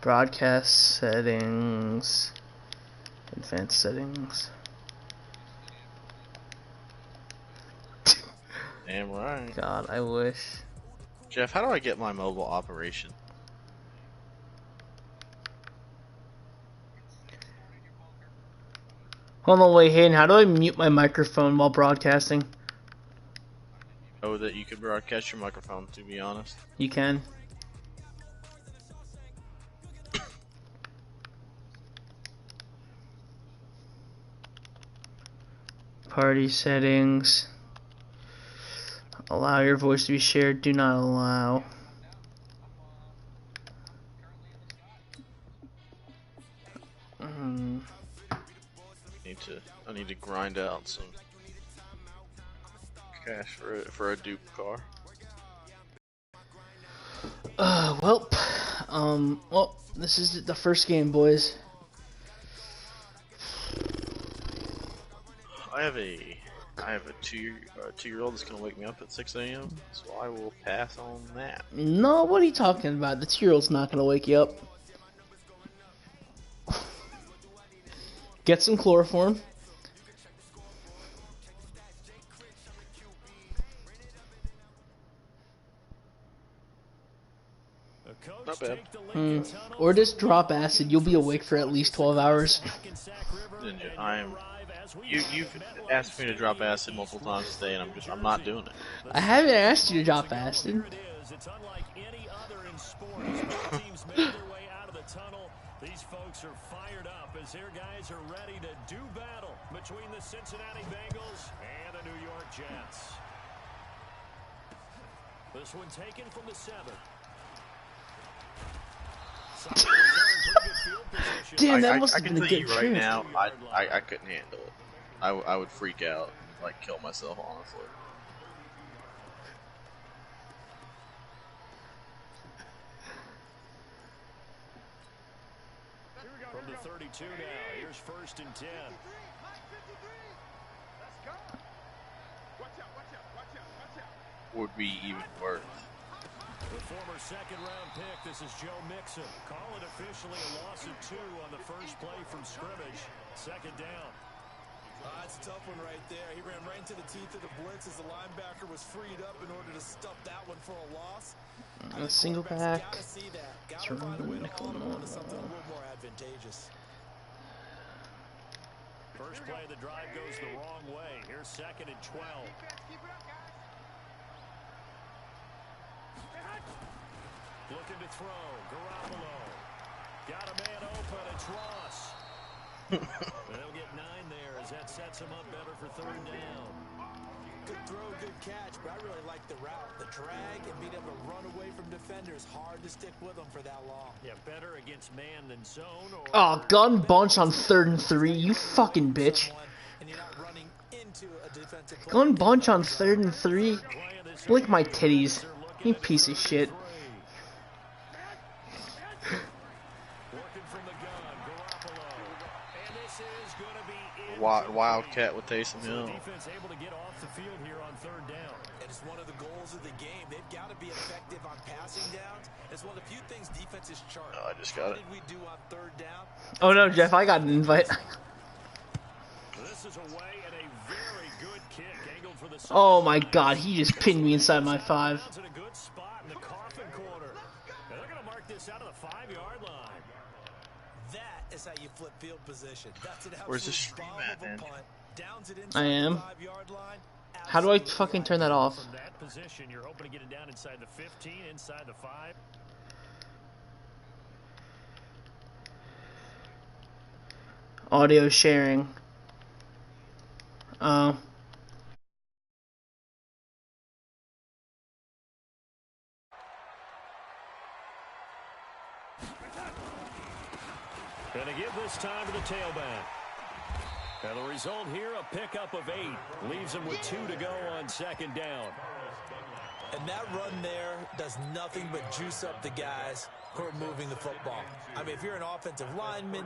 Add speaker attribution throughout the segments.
Speaker 1: Broadcast settings. Advanced settings.
Speaker 2: Damn right.
Speaker 1: God, I wish.
Speaker 2: Jeff, how do I get my mobile operation?
Speaker 1: Hold on, wait, Hayden, how do I mute my microphone while broadcasting?
Speaker 2: Oh, that you could broadcast your microphone, to be honest.
Speaker 1: You can. Party settings. Allow your voice to be shared. Do not allow.
Speaker 2: I need to grind out some cash for a dupe car.
Speaker 1: Well, this is the first game, boys.
Speaker 2: I have a 2-year-old that's gonna wake me up at 6 a.m. So I will pass on that.
Speaker 1: No, what are you talking about? The 2-year-old's not gonna wake you up. Get some chloroform.
Speaker 2: Not bad.
Speaker 1: Or just drop acid. You'll be awake for at least 12 hours.
Speaker 2: Ninja, you've asked me to drop acid multiple times today, and I'm not doing it.
Speaker 1: I haven't asked you to drop acid.
Speaker 3: These folks are fired up as their guys are ready to do battle between the Cincinnati Bengals and the New York Jets. This one taken from the 7.
Speaker 1: Damn, that must have been a good
Speaker 2: trip. Right now, I couldn't handle it. I would freak out, like kill myself, honestly.
Speaker 3: From the 32 now, here's 1st and 10.
Speaker 2: Would be even worse.
Speaker 3: The former second-round pick, this is Joe Mixon. Call it officially a loss of 2 on the first play from scrimmage. 2nd down.
Speaker 4: That's a tough one right there. He ran right into the teeth of the blitz as the linebacker was freed up in order to stuff that one for a loss.
Speaker 1: A single back.
Speaker 4: Gotta see that. Gotta find a way to hold him on to something a little more advantageous.
Speaker 3: First play of the drive goes the wrong way. Here's 2nd and 12. Looking to throw. Garoppolo. Got a man open. It's Ross. They'll get 9 there as that sets him up better for 3rd down.
Speaker 4: Good throw, good catch, but I really like the route. The drag and being able to run away from defenders. Hard to stick with them for that long.
Speaker 3: Yeah, better against man than zone. Or
Speaker 1: Oh, gun bunch on 3rd and 3. You fucking bitch. Gun bunch on 3rd and 3. Lick my titties. You piece of shit.
Speaker 2: Wildcat with Taysom Hill.
Speaker 3: Defense able to get off the field here on 3rd down.
Speaker 4: And it's one of the goals of the game. They've got to be effective on passing downs. It's one of the few things defenses chart.
Speaker 2: Oh, I just got it.
Speaker 4: What did we do on 3rd down?
Speaker 1: Oh no, Jeff, I got an invite.
Speaker 3: This is away and a very good kick angled for the
Speaker 1: Oh my god, he just pinned me inside my 5.
Speaker 3: in a good spot in the coffin corner. And they're going to mark this out of the 5-yard line.
Speaker 4: That is how you flip field position. That's an
Speaker 2: Where's the
Speaker 4: absolute
Speaker 2: stream
Speaker 4: bomb
Speaker 2: at,
Speaker 4: of a
Speaker 2: man?
Speaker 4: punt. Downs it
Speaker 1: I
Speaker 4: inside
Speaker 1: am.
Speaker 4: the 5-yard line.
Speaker 1: How do I fucking turn that off?
Speaker 3: From that position, you're hoping to get it down inside the 15, inside the 5.
Speaker 1: Audio sharing. Oh.
Speaker 3: Gonna give this time to the tailback. And the result here, a pickup of 8. Leaves him with 2 to go on 2nd down.
Speaker 4: And that run there does nothing but juice up the guys who are moving the football. I mean, if you're an offensive lineman,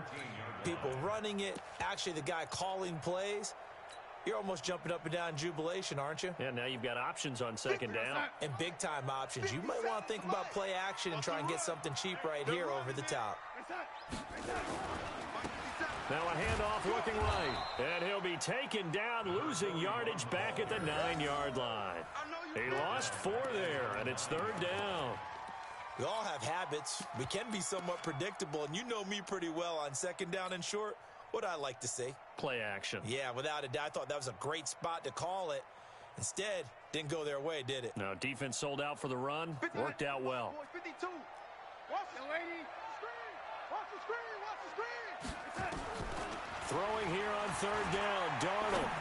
Speaker 4: people running it, actually the guy calling plays, You're almost jumping up and down in jubilation, aren't you?
Speaker 5: Yeah, now you've got options on second down.
Speaker 4: And big-time options. You might want to think about play action and try and get something cheap right here over the top.
Speaker 5: Now a handoff looking right. And he'll be taken down, losing yardage back at the 9-yard line. He lost 4 there, and it's third down.
Speaker 4: We all have habits. We can be somewhat predictable, and you know me pretty well on second down and short. What I like to say?
Speaker 5: Play action.
Speaker 4: Yeah, without a doubt. I thought that was a great spot to call it. Instead, didn't go their way, did it?
Speaker 5: No, defense sold out for the run. Worked out well.
Speaker 6: 52. Watch the lady. Screen. Watch the screen. Watch the screen.
Speaker 5: Throwing here on third down. Darnold.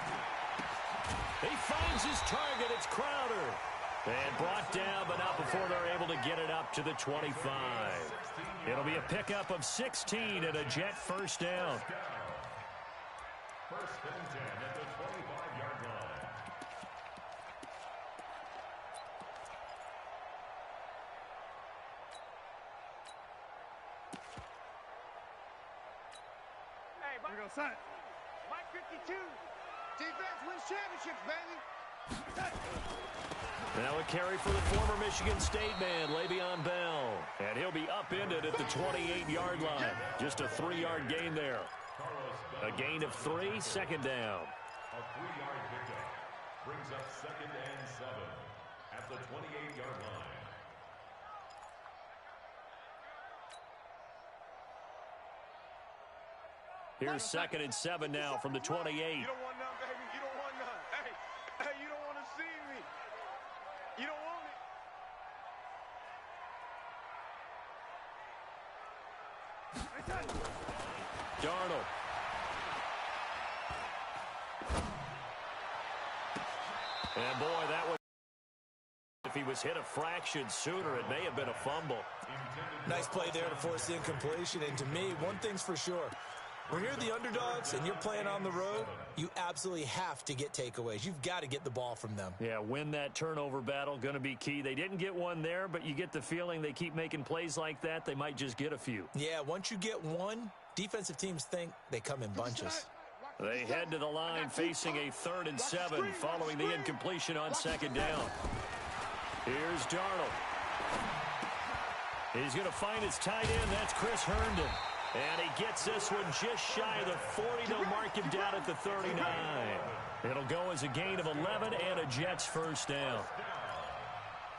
Speaker 5: He finds his target. It's Crowder. And brought down, but not before they're able to get it up to the 25. It'll be a pickup of 16 and a Jet first down.
Speaker 3: First and 10 at the 25-yard line.
Speaker 6: Hey, Mike. Here we go, son. Mike 52. Defense wins championships, baby.
Speaker 5: Now a carry for the former Michigan State man, Le'Veon Bell. And he'll be upended at the 28-yard line. Just a 3-yard gain there. A gain of 3, second down.
Speaker 3: A 3-yard pickup brings up 2nd and 7 at the 28-yard line.
Speaker 5: Here's 2nd and 7 now from the 28.
Speaker 6: You don't want none, baby. You don't want none. Hey, you don't want to see me. You don't want it.
Speaker 5: Darnold. And boy, that was, if he was hit a fraction sooner, it may have been a fumble.
Speaker 4: Nice play there to force the incompletion. And to me, one thing's for sure. When you're the underdogs and you're playing on the road, you absolutely have to get takeaways. You've got to get the ball from them.
Speaker 5: Yeah, win that turnover battle, going to be key. They didn't get one there, but you get the feeling they keep making plays like that, they might just get a few.
Speaker 4: Yeah, once you get one, defensive teams think they come in bunches.
Speaker 5: They head to the line facing a 3rd and 7 following the incompletion on second down. Here's Darnold. He's going to find his tight end. That's Chris Herndon. And he gets this one just shy of the 40. They'll mark him down at the 39. It'll go as a gain of 11 and a Jets first down.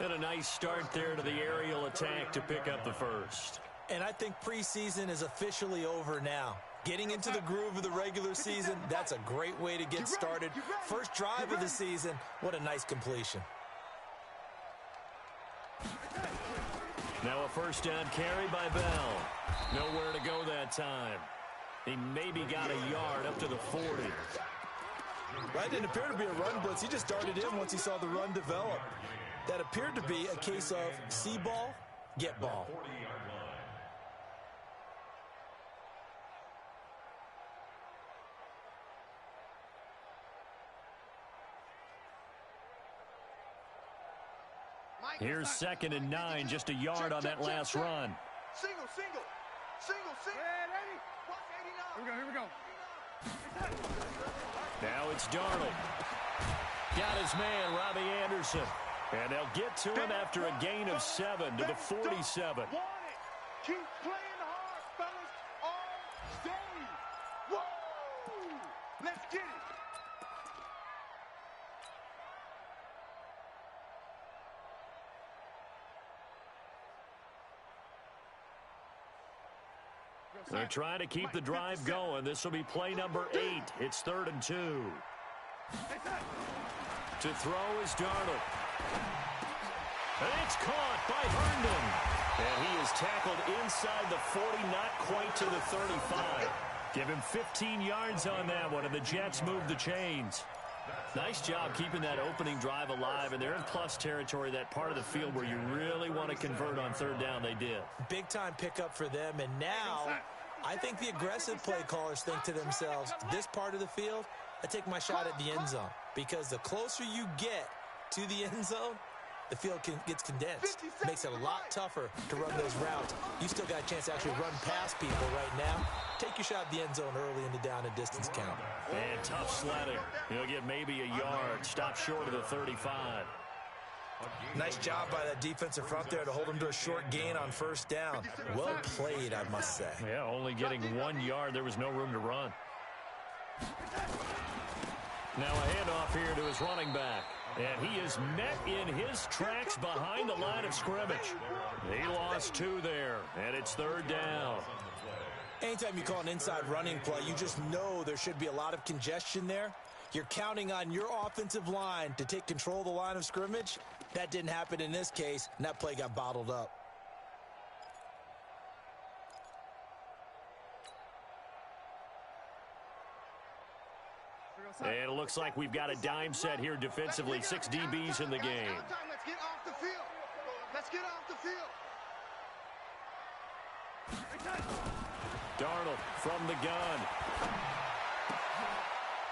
Speaker 5: And a nice start there to the aerial attack to pick up the first.
Speaker 4: And I think preseason is officially over now. Getting into the groove of the regular season, that's a great way to get started. First drive of the season, what a nice completion.
Speaker 5: Now a first down carry by Bell. Nowhere to go that time. He maybe got a yard up to the 40.
Speaker 4: That didn't appear to be a run blitz. He just darted in once he saw the run develop. That appeared to be a case of see ball, get ball.
Speaker 5: Here's 2nd and 9, just a yard on that last run.
Speaker 6: Single. Ready? Watch 89. Here we go.
Speaker 5: Now it's Darnold. Got his man, Robbie Anderson. And they'll get to him after a gain of 7 to the 47.
Speaker 6: Keep playing hard, fellas, all day. Woo! Let's get it.
Speaker 5: They're trying to keep the drive going. This will be play number 8. It's 3rd and 2. To throw is Darnold. And it's caught by Herndon. And he is tackled inside the 40, not quite to the 35. Give him 15 yards on that one, and the Jets move the chains. Nice job keeping that opening drive alive, and they're in plus territory, that part of the field where you really want to convert on third down. They did.
Speaker 4: Big time pickup for them, and now I think the aggressive play callers think to themselves, this part of the field, I take my shot at the end zone, because the closer you get to the end zone, the field gets condensed. Makes it a lot tougher to run those routes. You still got a chance to actually run past people right now. Take your shot at the end zone early in the down and distance count.
Speaker 5: And tough sledding. He'll get maybe a yard. Stop short of the 35.
Speaker 4: Nice job by that defensive front there to hold him to a short gain on first down. Well played, I must say.
Speaker 5: Yeah, only getting 1 yard. There was no room to run. Now a handoff here to his running back. And he is met in his tracks behind the line of scrimmage. He lost 2 there, and it's third down.
Speaker 4: Anytime you call an inside running play, you just know there should be a lot of congestion there. You're counting on your offensive line to take control of the line of scrimmage. That didn't happen in this case, and that play got bottled up.
Speaker 5: And it looks like we've got a dime set here defensively. 6 DBs in the game.
Speaker 6: Let's get off the field. Let's get off the field.
Speaker 5: Darnold from the gun.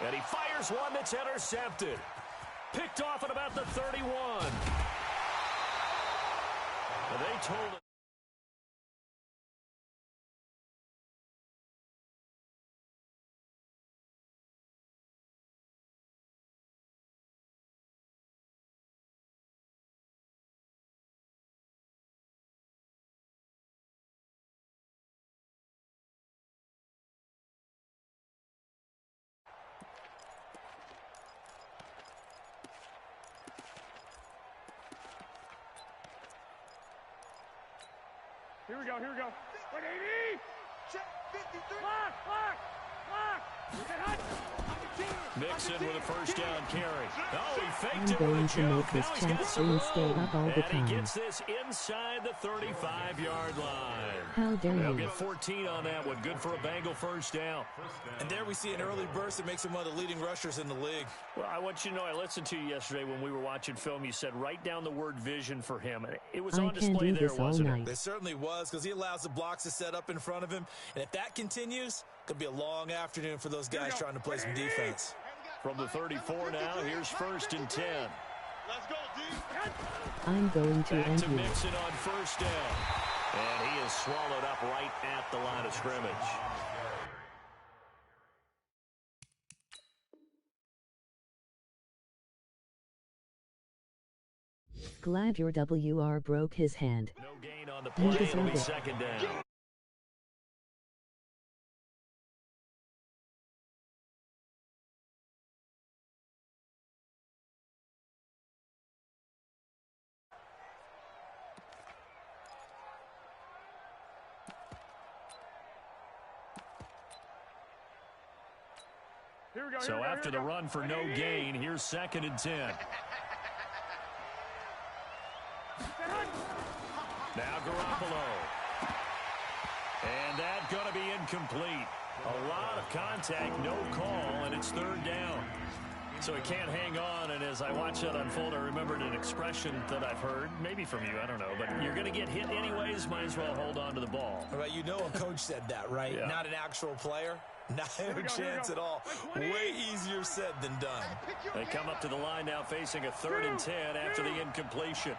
Speaker 5: And he fires one that's intercepted. Picked off at about the 31. And they told it.
Speaker 6: Here we go, here we go. 180! Check 53! Lock, lock, lock!
Speaker 5: Mixon with a first down carry. Oh, he faked
Speaker 7: I'm
Speaker 5: it with
Speaker 7: going
Speaker 5: a
Speaker 7: to
Speaker 5: jump.
Speaker 7: make this
Speaker 5: Now he's
Speaker 7: chat
Speaker 5: got
Speaker 7: stream
Speaker 5: some
Speaker 7: stay
Speaker 5: room.
Speaker 7: up all the
Speaker 5: And
Speaker 7: time.
Speaker 5: he gets this inside the 35-yard line.
Speaker 7: How dare
Speaker 5: They'll
Speaker 7: you.
Speaker 5: get 14 on that one. Good for a Bengal first down.
Speaker 4: And there we see an early burst that makes him one of the leading rushers in the league.
Speaker 5: Well, I want you to know, I listened to you yesterday when we were watching film. You said write down the word vision for him. And it was
Speaker 7: I
Speaker 5: on
Speaker 7: can
Speaker 5: display
Speaker 7: do
Speaker 5: there,
Speaker 7: this all
Speaker 5: wasn't it?
Speaker 7: night.
Speaker 4: It certainly was, because he allows the blocks to set up in front of him. And if that continues, it could be a long afternoon for those guys trying to play some defense.
Speaker 5: From the 34 now, here's first and 10.
Speaker 6: Let's go, D!
Speaker 7: I'm going to
Speaker 5: Back
Speaker 7: end
Speaker 5: to
Speaker 7: you.
Speaker 5: Mixon on first down. And he is swallowed up right at the line of scrimmage.
Speaker 7: Glad your WR broke his hand.
Speaker 5: No gain on the
Speaker 7: You
Speaker 5: play.
Speaker 7: deserve
Speaker 5: It'll be
Speaker 7: it.
Speaker 5: second down.
Speaker 6: Here we go,
Speaker 5: So after the run for no gain, here's second and 10. Now Garoppolo. And that's going to be incomplete. A lot of contact, no call, and it's third down. So he can't hang on, and as I watch that unfold, I remembered an expression that I've heard, maybe from you, I don't know, but you're going to get hit anyways, might as well hold on to the ball.
Speaker 4: All right, you know a coach said that, right?
Speaker 5: Yeah.
Speaker 4: Not an actual player. Not a chance at all. Way easier said than done.
Speaker 5: They come up to the line now facing a third and 10 after the incompletion.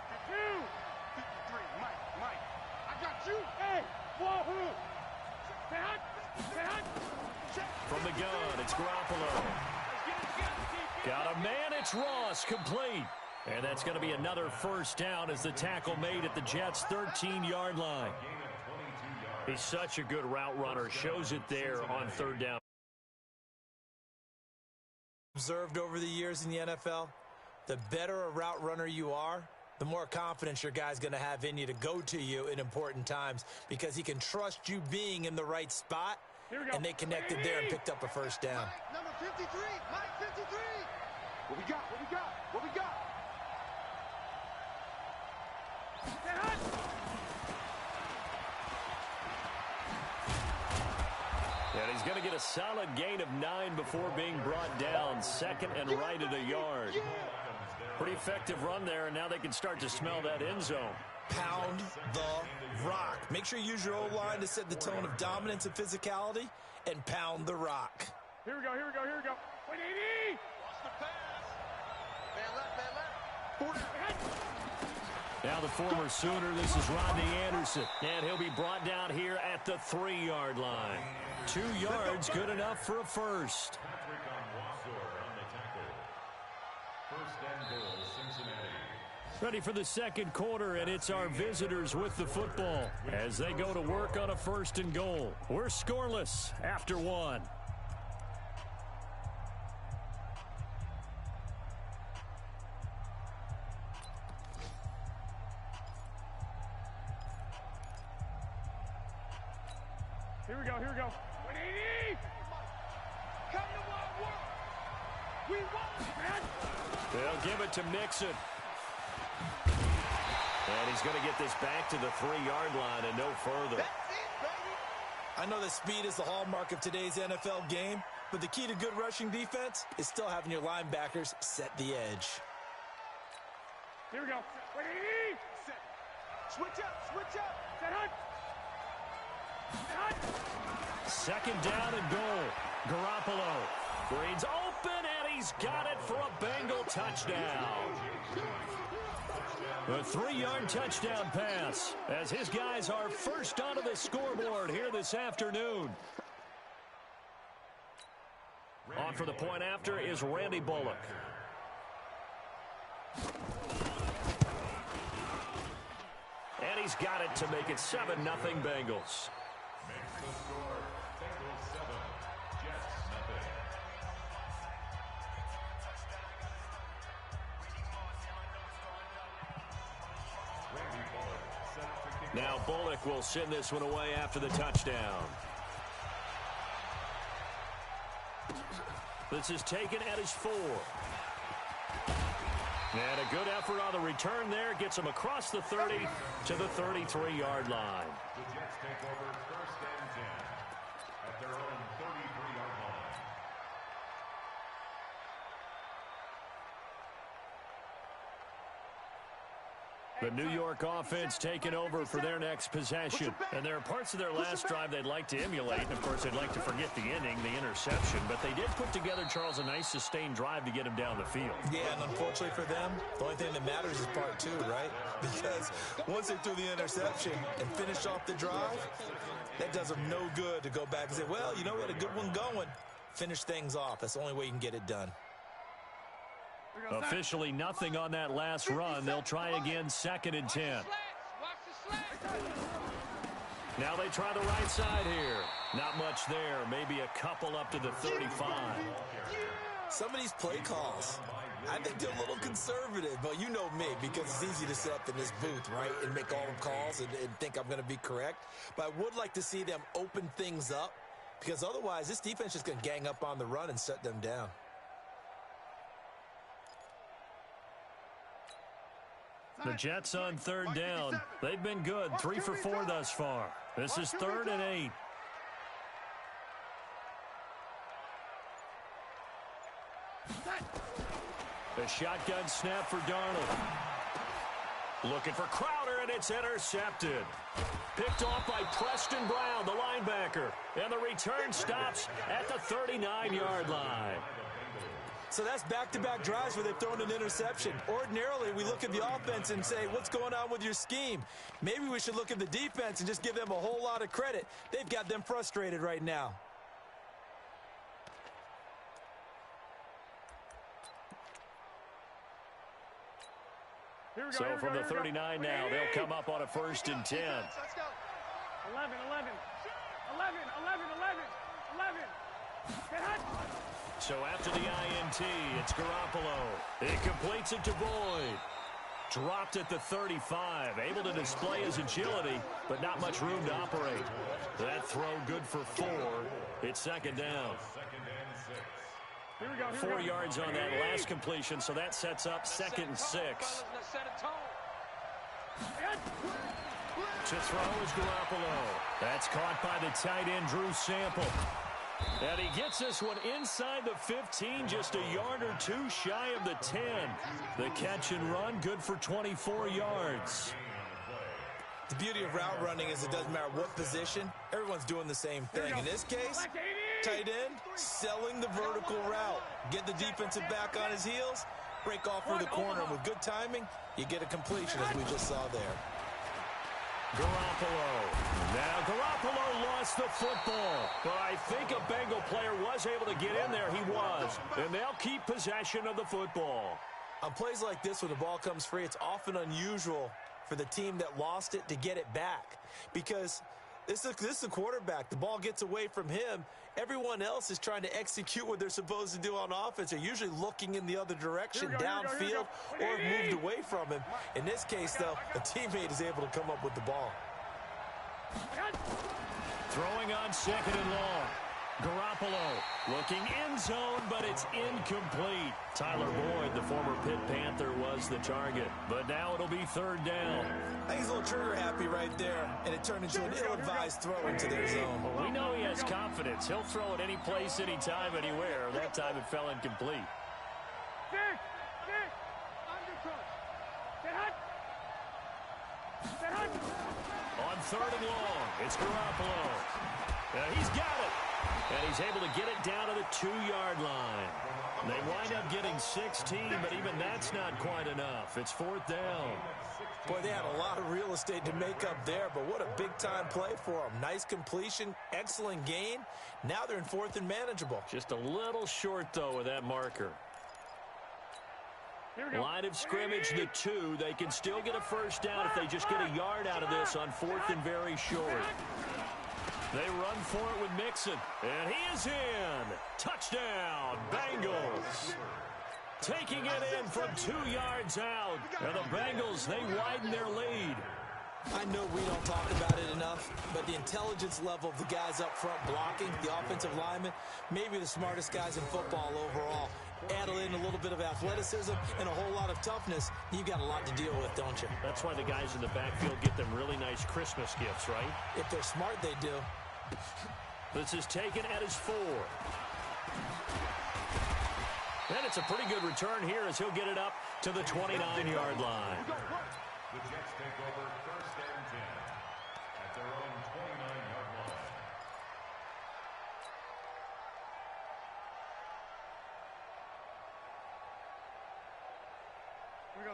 Speaker 6: 53, Mike, I got you. Hey, whoa,
Speaker 5: From the gun, it's Garoppolo. Got a man, it's Ross, complete. And that's going to be another first down as the tackle made at the Jets' 13-yard line. He's such a good route runner. Shows it there on third down.
Speaker 4: Observed over the years in the NFL, the better a route runner you are, the more confidence your guy's going to have in you to go to you in important times because he can trust you being in the right spot, and they connected there and picked up a first down.
Speaker 6: Number 53, Mike 53. What we got? What we got? What we got?
Speaker 5: And he's going to get a solid gain of 9 before being brought down. Second and right at a yard. Pretty effective run there, and now they can start to smell that end zone.
Speaker 4: Pound the rock. Make sure you use your O-line to set the tone of dominance and physicality, and pound the rock.
Speaker 6: Here we go, here we go, here we go. 180! Watch the pass. Man left, man left. 40.
Speaker 5: Now the former Sooner, this is Rodney Anderson. And he'll be brought down here at the 3-yard line. 2 yards, good enough for a first. Ready for the second quarter, and it's our visitors with the football as they go to work on a 1st and goal. We're scoreless after 1.
Speaker 6: Here we go, here we go. 180! Come to what work! We want it, man!
Speaker 5: They'll give it to Mixon. And he's going to get this back to the 3-yard line and no further.
Speaker 6: That's it, baby!
Speaker 4: I know that speed is the hallmark of today's NFL game, but the key to good rushing defense is still having your linebackers set the edge.
Speaker 6: Here we go. 180! Switch up, switch up! Set hunt!
Speaker 5: Second down and goal. Garoppolo. Green's open, and he's got it for a Bengal touchdown. A 3-yard touchdown pass as his guys are first onto the scoreboard here this afternoon. On for the point after is Randy Bullock. And he's got it to make it 7-0 Bengals. Now Bullock will send this one away after the touchdown. This is taken at his 4. And a good effort on the return there. Gets him across the 30 to the 33-yard line.
Speaker 8: The Jets take over 1st and 10 at their own 33-yard line.
Speaker 5: The New York offense taking over for their next possession. And there are parts of their last drive they'd like to emulate. And, of course, they'd like to forget the ending, the interception. But they did put together, Charles, a nice sustained drive to get him down the field.
Speaker 4: Yeah, and unfortunately for them, the only thing that matters is part 2, right? Because once they threw the interception and finished off the drive, that does them no good to go back and say, well, you know, we had a good one going. Finish things off. That's the only way you can get it done.
Speaker 5: Officially nothing on that last run. They'll try again, 2nd and 10. Now they try the right side here. Not much there. Maybe a couple up to the 35.
Speaker 4: Some of these play calls, I think they're a little conservative. But you know me, because it's easy to sit up in this booth, right, and make all the calls and think I'm going to be correct. But I would like to see them open things up, because otherwise this defense is going to gang up on the run and shut them down.
Speaker 5: The Jets on 3rd down. They've been good. 3 for 4 thus far. This is 3rd and 8. The shotgun snap for Darnold. Looking for Crowder, and it's intercepted. Picked off by Preston Brown, the linebacker. And the return stops at the 39-yard line.
Speaker 4: So that's back-to-back drives where they've thrown an interception. Ordinarily, we look at the offense and say, what's going on with your scheme? Maybe we should look at the defense and just give them a whole lot of credit. They've got them frustrated right now.
Speaker 5: So from the 39 now, they'll come up on a 1st and 10.
Speaker 6: 11, 11, 11, 11, 11, 11.
Speaker 5: So after the INT, it's Garoppolo. He completes it to Boyd. Dropped at the 35. Able to display his agility, but not much room to operate. That throw good for 4. It's 2nd down. 4 yards on that last completion, so that sets up 2nd and 6. To throw is Garoppolo. That's caught by the tight end, Drew Sample. And he gets this one inside the 15, just a yard or 2 shy of the 10. The catch and run, good for 24 yards.
Speaker 4: The beauty of route running is it doesn't matter what position, everyone's doing the same thing. In this case, tight end, selling the vertical route. Get the defensive back on his heels, break off for the corner. With good timing, you get a completion, as we just saw there.
Speaker 5: Garoppolo. Now Garoppolo lost the football, but I think a Bengal player was able to get in there. He was, and they'll keep possession of the football.
Speaker 4: On plays like this, when the ball comes free, it's often unusual for the team that lost it to get it back, because this is the quarterback. The ball gets away from him. Everyone else is trying to execute what they're supposed to do on offense. They're usually looking in the other direction, downfield, or have moved away from him. In this case, though, a teammate is able to come up with the ball.
Speaker 5: Throwing on 2nd and long. Garoppolo looking end zone, but it's incomplete. Tyler Boyd, the former Pitt Panther, was the target, but now it'll be 3rd down.
Speaker 4: I think he's a little trigger happy right there, and it turned into an ill-advised throw into their zone.
Speaker 5: Well, we know he has confidence. He'll throw it any place, anytime, anywhere. That time it fell incomplete. On 3rd and long, it's Garoppolo. He's got it. And he's able to get it down to the 2-yard line. They wind up getting 16, but even that's not quite enough. It's 4th down.
Speaker 4: Boy, they had a lot of real estate to make up there, but what a big-time play for them. Nice completion, excellent gain. Now they're in 4th and manageable.
Speaker 5: Just a little short, though, with that marker. Line of scrimmage, the 2. They can still get a 1st down if they just get a yard out of this on 4th and very short. They run for it with Mixon, and he is in. Touchdown, Bengals. Taking it in from 2 yards out. And the Bengals, they widen their lead.
Speaker 4: I know we don't talk about it enough, but the intelligence level of the guys up front blocking, the offensive linemen, maybe the smartest guys in football overall. Add in a little bit of athleticism and a whole lot of toughness, you've got a lot to deal with, don't you?
Speaker 5: That's why the guys in the backfield get them really nice Christmas gifts, right?
Speaker 4: If they're smart, they do.
Speaker 5: This is taken at his 4. And it's a pretty good return here as he'll get it up to the 29-yard line.
Speaker 8: The Jets take over 1st and 10 at their own 29-yard line.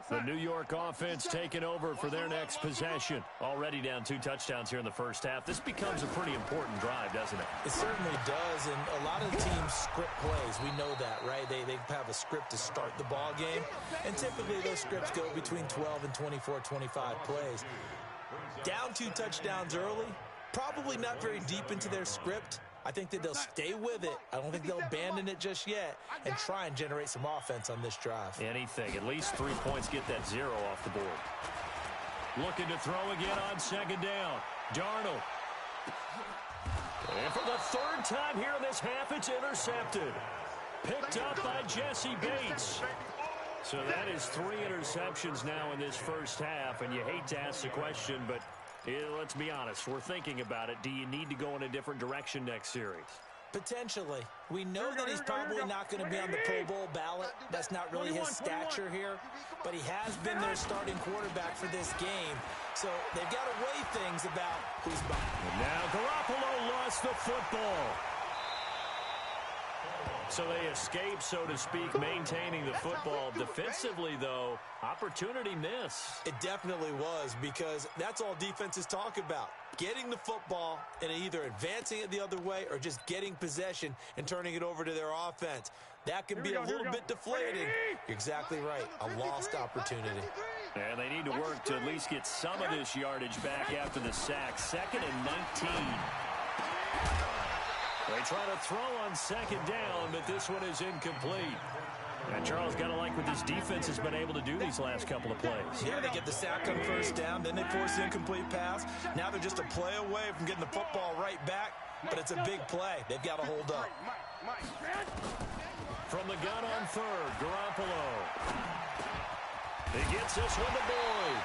Speaker 5: The New York offense taking over for their next possession. Already down 2 touchdowns here in the first half. This becomes a pretty important drive, doesn't it?
Speaker 4: It certainly does, and a lot of the teams script plays. We know that, right? They have a script to start the ball game, and typically those scripts go between 12 and 24, 25 plays. Down 2 touchdowns early, probably not very deep into their script. I think that they'll stay with it. I don't think they'll abandon it just yet and try and generate some offense on this drive.
Speaker 5: Anything. At least 3 points, get that 0 off the board. Looking to throw again on 2nd down. Darnold. And for the 3rd time here in this half, it's intercepted. Picked up by Jesse Bates. So that is 3 interceptions now in this first half, and you hate to ask the question, but let's be honest, we're thinking about it. Do you need to go in a different direction next series?
Speaker 4: Potentially. We know that he's probably not going to be on the Pro Bowl ballot. That's not really his stature here. But he has been their starting quarterback for this game. So they've got to weigh things about who's behind.
Speaker 5: And now Garoppolo lost the football. So they escape, so to speak, maintaining the football. Defensively, though, opportunity miss.
Speaker 4: It definitely was, because that's all defenses talk about. Getting the football and either advancing it the other way or just getting possession and turning it over to their offense. That can be a little bit deflating. You're exactly right. A lost opportunity.
Speaker 5: And they need to work to at least get some of this yardage back after the sack. 2nd and 19. They try to throw on 2nd down, but this one is incomplete. And Charles, got to like what this defense has been able to do these last couple of plays.
Speaker 4: Yeah, they get the sack on 1st down, then they force the incomplete pass. Now they're just a play away from getting the football right back, but it's a big play. They've got to hold up.
Speaker 5: From the gun on 3rd, Garoppolo. He gets this one to Boyd.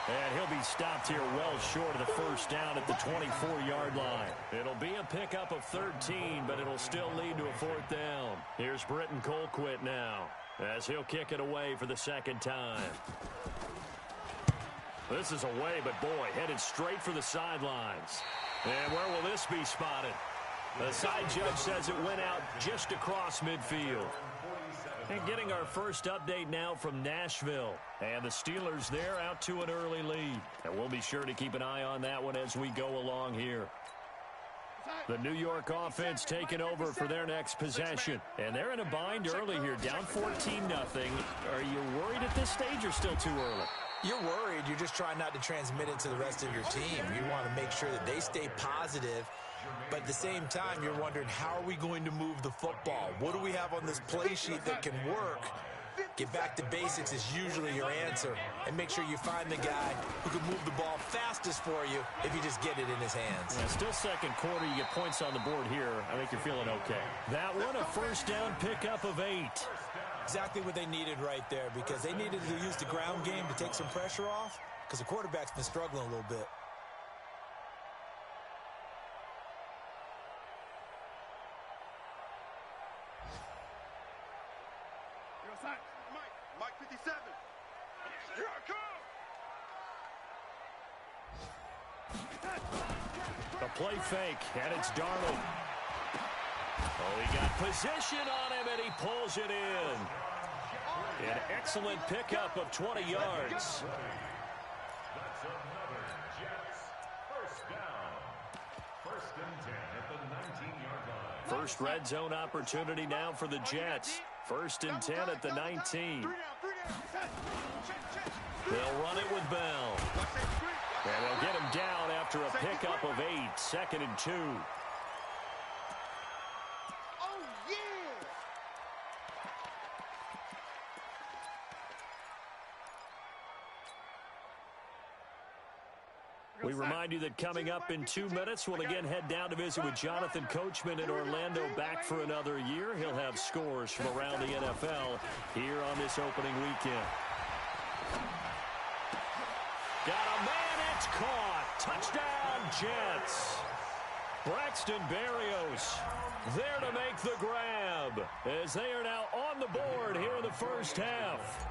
Speaker 5: And he'll be stopped here well short of the 1st down at the 24-yard line. It'll be a pickup of 13, but it'll still lead to a 4th down. Here's Britton Colquitt now, as he'll kick it away for the 2nd time. This is away, but boy, headed straight for the sidelines. And where will this be spotted? The side judge says it went out just across midfield. And getting our first update now from Nashville. And the Steelers there out to an early lead. And we'll be sure to keep an eye on that one as we go along here. The New York offense taking over for their next possession. And they're in a bind early here, down 14-0. Are you worried at this stage or still too early?
Speaker 4: You're worried. You're just trying not to transmit it to the rest of your team. You want to make sure that they stay positive. But at the same time, you're wondering, how are we going to move the football? What do we have on this play sheet that can work? Get back to basics is usually your answer. And make sure you find the guy who can move the ball fastest for you if you just get it in his hands.
Speaker 5: Yeah, still second quarter. You get points on the board here. I think you're feeling okay. That one, a first down pickup of 8.
Speaker 4: Exactly what they needed right there, because they needed to use the ground game to take some pressure off, because the quarterback's been struggling a little bit.
Speaker 6: Mike 57. Here I come.
Speaker 5: A play fake, and it's Darnold. Oh, he got position on him, and he pulls it in. An excellent pickup of 20 yards.
Speaker 8: That's another Jets first down. First and 10 at the 19-yard line.
Speaker 5: First red zone opportunity now for the Jets. First and 10 at the 19. They'll run it with Bell. And they'll get him down after a pickup of 8. Second and 2. We remind you that coming up in 2 minutes, we'll again head down to visit with Jonathan Coachman in Orlando, back for another year. He'll have scores from around the NFL here on this opening weekend. Got a man, it's caught. Touchdown, Jets. Braxton Berrios there to make the grab as they are now on the board here in the first half.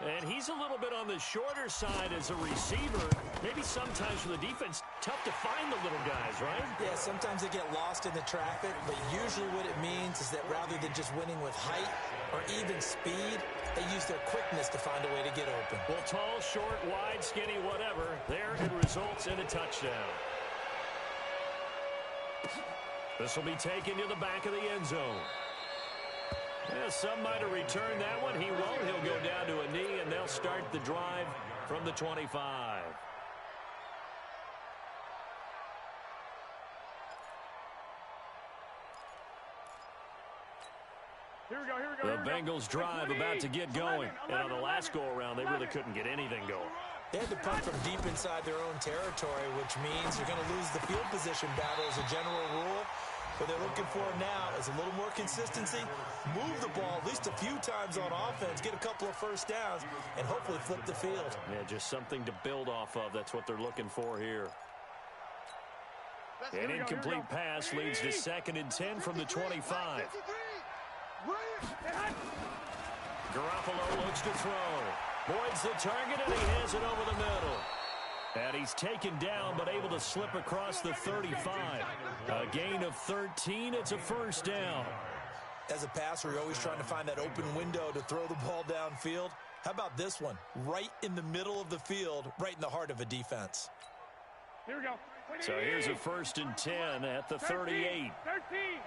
Speaker 5: And he's a little bit on the shorter side as a receiver. Maybe sometimes for the defense, tough to find the little guys, right?
Speaker 4: Yeah, sometimes they get lost in the traffic, but usually what it means is that rather than just winning with height or even speed, they use their quickness to find a way to get open.
Speaker 5: Well, tall, short, wide, skinny, whatever, there it results in a touchdown. This will be taken to the back of the end zone. Yeah, some might have returned that one. He won't. He'll go down to a knee, and they'll start the drive from the 25.
Speaker 6: Here we go.
Speaker 5: The Bengals drive about to get going. And on the last go-around, they really couldn't get anything going.
Speaker 4: They had to punt from deep inside their own territory, which means you're going to lose the field position battle as a general rule. What they're looking for now is a little more consistency, move the ball at least a few times on offense, get a couple of first downs, and hopefully flip the field.
Speaker 5: Yeah, just something to build off of. That's what they're looking for here. An incomplete pass leads to second and 10 from the 25. Garoppolo looks to throw. Boyd's the target, and he has it over the middle. And he's taken down, but able to slip across the 35. A gain of 13. It's a first down.
Speaker 4: As a passer, you're always trying to find that open window to throw the ball downfield. How about this one? Right in the middle of the field, right in the heart of a defense.
Speaker 6: Here we go.
Speaker 5: So here's a first and 10 at the 38.
Speaker 6: 13.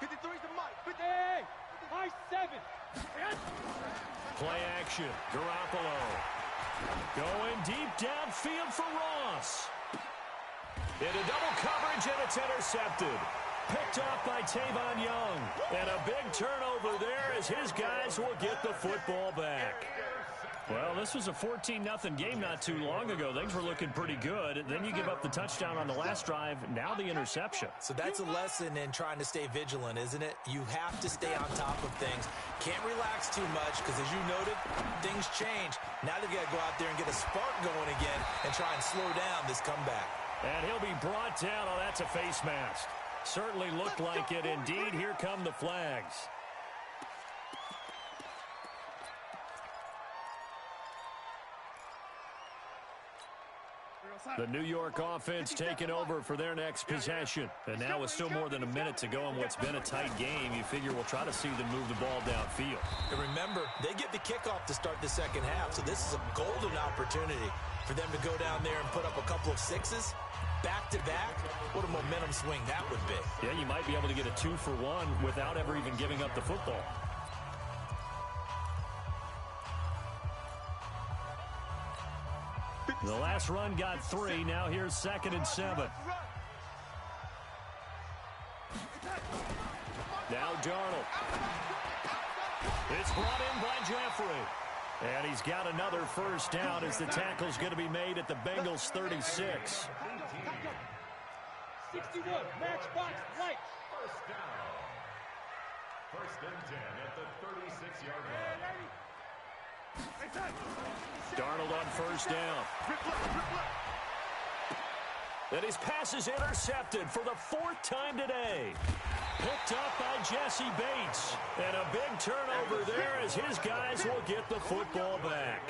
Speaker 6: 53's the Mike. 58. High 7.
Speaker 5: Play action. Garoppolo. Going deep downfield for Ross. Into double coverage, and it's intercepted. Picked off by Tavon Young. And a big turnover there as his guys will get the football back. Well, this was a 14-0 game not too long ago. Things were looking pretty good. Then you give up the touchdown on the last drive. Now the interception.
Speaker 4: So that's a lesson in trying to stay vigilant, isn't it? You have to stay on top of things. Can't relax too much because, as you noted, things change. Now they've got to go out there and get a spark going again and try and slow down this comeback.
Speaker 5: And he'll be brought down. Oh, that's a face mask. Certainly looked like it. Indeed, here come the flags. The New York offense taking over for their next possession. And now with still more than a minute to go in what's been a tight game, you figure we'll try to see them move the ball downfield.
Speaker 4: And remember, they get the kickoff to start the second half, so this is a golden opportunity for them to go down there and put up a couple of sixes back-to-back. What a momentum swing that would be.
Speaker 5: Yeah, you might be able to get a 2-for-1 without ever even giving up the football. The last run got 3. Now here's 2nd and 7. Now Darnold. It's brought in by Jeffrey. And he's got another first down as the tackle's going to be made at the Bengals 36.
Speaker 6: 61, matchbox lights.
Speaker 8: First down. 1st and 10 at the 36-yard line.
Speaker 5: Darnold on first down. And his pass is intercepted for the 4th time today. Picked up by Jesse Bates. And a big turnover there as his guys will get the football back.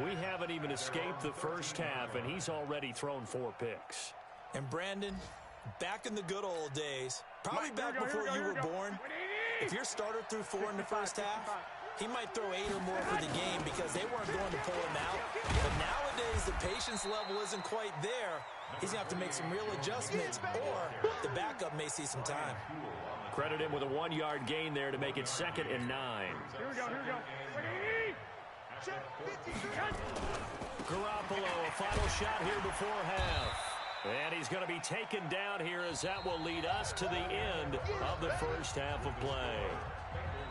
Speaker 5: We haven't even escaped the first half, and he's already thrown 4 picks.
Speaker 4: And Brandon, back in the good old days, probably back before you were born, if your starter threw 4 in the first half, he might throw 8 or more for the game because they weren't going to pull him out. But nowadays, the patience level isn't quite there. He's going to have to make some real adjustments, or the backup may see some time.
Speaker 5: Credit him with a 1-yard gain there to make it 2nd and 9.
Speaker 6: Here we go, here we go.
Speaker 5: Garoppolo, a final shot here before half. And he's going to be taken down here as that will lead us to the end of the first half of play.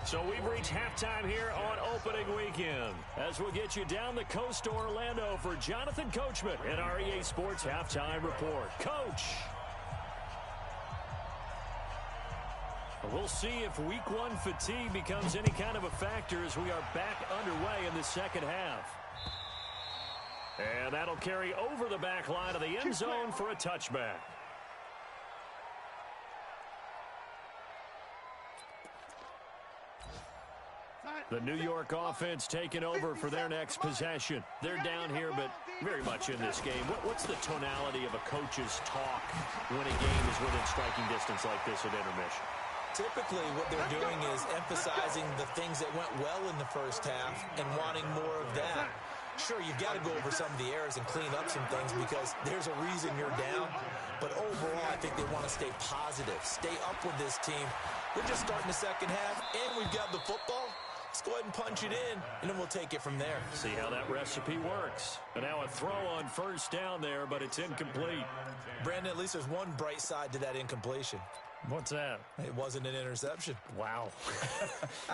Speaker 5: So we've reached halftime here on opening weekend as we'll get you down the coast to Orlando for Jonathan Coachman in our EA Sports Halftime Report. Coach! We'll see if week 1 fatigue becomes any kind of a factor as we are back underway in the second half. And that'll carry over the back line of the end zone for a touchback. The New York offense taking over for their next possession. They're down here, but very much in this game. What's the tonality of a coach's talk when a game is within striking distance like this at intermission?
Speaker 4: Typically, what they're doing is emphasizing the things that went well in the first half and wanting more of that. Sure, you've got to go over some of the errors and clean up some things because there's a reason you're down. But overall, I think they want to stay positive, stay up with this team. We're just starting the second half, and we've got the football. Let's go ahead and punch it in, and then we'll take it from there.
Speaker 5: See how that recipe works. And now a throw on first down there, but it's incomplete.
Speaker 4: Brandon, at least there's one bright side to that incompletion.
Speaker 5: What's that?
Speaker 4: It wasn't an interception.
Speaker 5: Wow.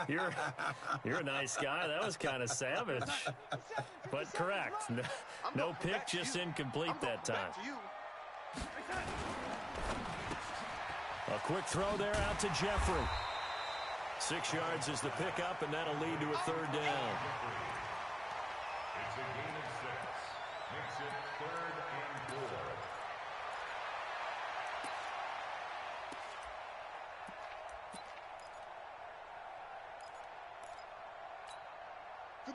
Speaker 5: You're a nice guy. That was kind of savage. But correct. No pick, just incomplete that time. A quick throw there out to Jeffrey. 6 yards is the pickup, and that'll lead to a 3rd down.
Speaker 8: It's a gain of 6. Makes it 3rd and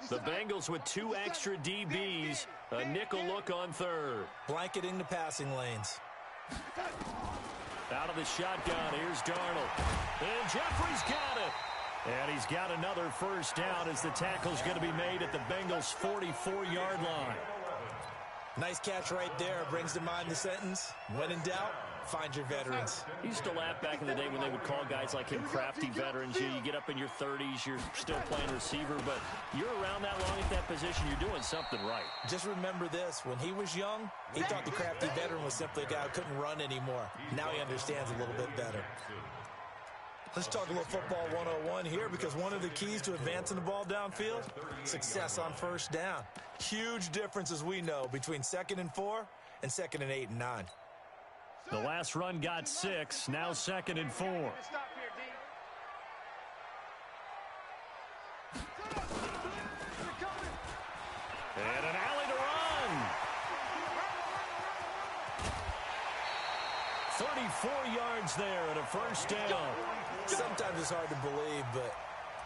Speaker 8: 4.
Speaker 5: The Bengals with 2 extra DBs. A nickel look on 3rd.
Speaker 4: Blanketing the passing lanes.
Speaker 5: Out of the shotgun, here's Darnold. And Jeffrey's got it. And he's got another first down as the tackle's going to be made at the Bengals' 44-yard line.
Speaker 4: Nice catch right there. Brings to mind the sentence, when in doubt, find your veterans.
Speaker 5: He used to laugh back in the day when they would call guys like him crafty veterans. You get up in your 30s, you're still playing receiver, but you're around that long at that position, you're doing something right.
Speaker 4: Just remember this. When he was young, he thought the crafty veteran was simply a guy who couldn't run anymore. Now he understands a little bit better. Let's talk a little football 101 here because one of the keys to advancing the ball downfield, success on first down. Huge difference, as we know, between 2nd and 4 and 2nd and 8 and 9.
Speaker 5: The last run got 6, now 2nd and 4. And an alley to run. 34 yards there and a first down.
Speaker 4: Sometimes it's hard to believe, but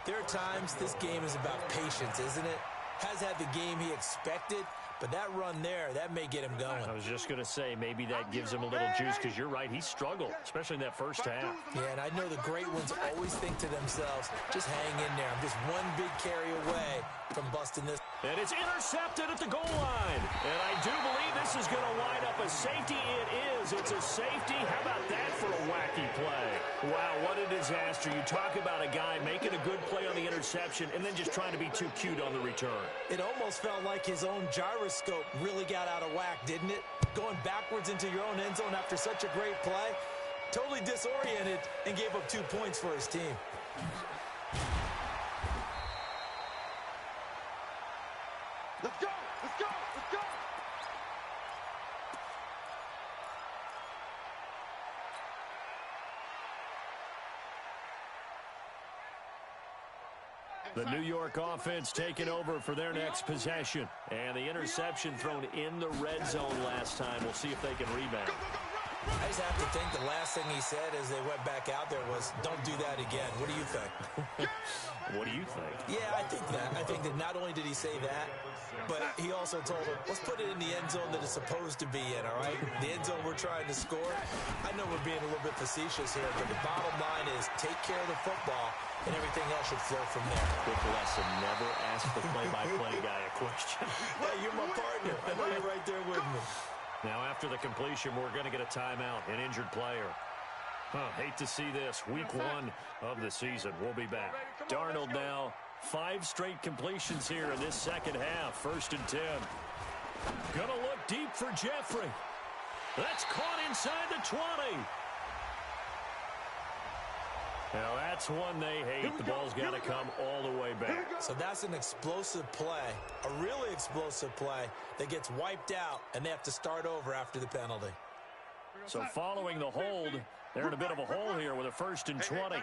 Speaker 4: there are times this game is about patience, isn't it? Has had the game he expected, But that run there, that may get him going.
Speaker 5: I was just going to say, maybe that gives him a little juice, because you're right, he struggled, especially in that first half.
Speaker 4: Yeah, and I know the great ones always think to themselves, just hang in there. I'm just one big carry away from busting this.
Speaker 5: And it's intercepted at the goal line. And I do believe this is going to wind up a safety. It is. It's a safety. How about that for a wacky play? Wow, what a disaster. You talk about a guy making a good play on the interception and then just trying to be too cute on the return.
Speaker 4: It almost felt like his own gyroscope really got out of whack, didn't it? Going backwards into your own end zone after such a great play. Totally disoriented and gave up 2 points for his team.
Speaker 6: Let's go! Let's go! Let's go!
Speaker 5: The New York offense taking over for their next possession. And the interception thrown in the red zone last time. We'll see if they can rebound.
Speaker 4: I just have to think the last thing he said as they went back out there was, don't do that again. What do you think?
Speaker 5: What do you think?
Speaker 4: Yeah, I think that. I think that not only did he say that, but he also told him, let's put it in the end zone that it's supposed to be in, all right? The end zone we're trying to score. I know we're being a little bit facetious here, but the bottom line is take care of the football, and everything else should flow from there.
Speaker 5: Quick lesson, never ask the play-by-play guy a question.
Speaker 4: Hey, you're my partner. I know you're right there with me.
Speaker 5: Now, after the completion, we're going to get a timeout, an injured player. Hate to see this. Week 1 of the season. We'll be back. Darnold now, 5 straight completions here in this second half. 1st and 10. Gonna look deep for Jeffrey. That's caught inside the 20. Now, that's one they hate. The ball's got to come all the way back.
Speaker 4: So that's an explosive play, a really explosive play that gets wiped out, and they have to start over after the penalty.
Speaker 5: So following the hold, they're in a bit of a hole here with a 1st and 20.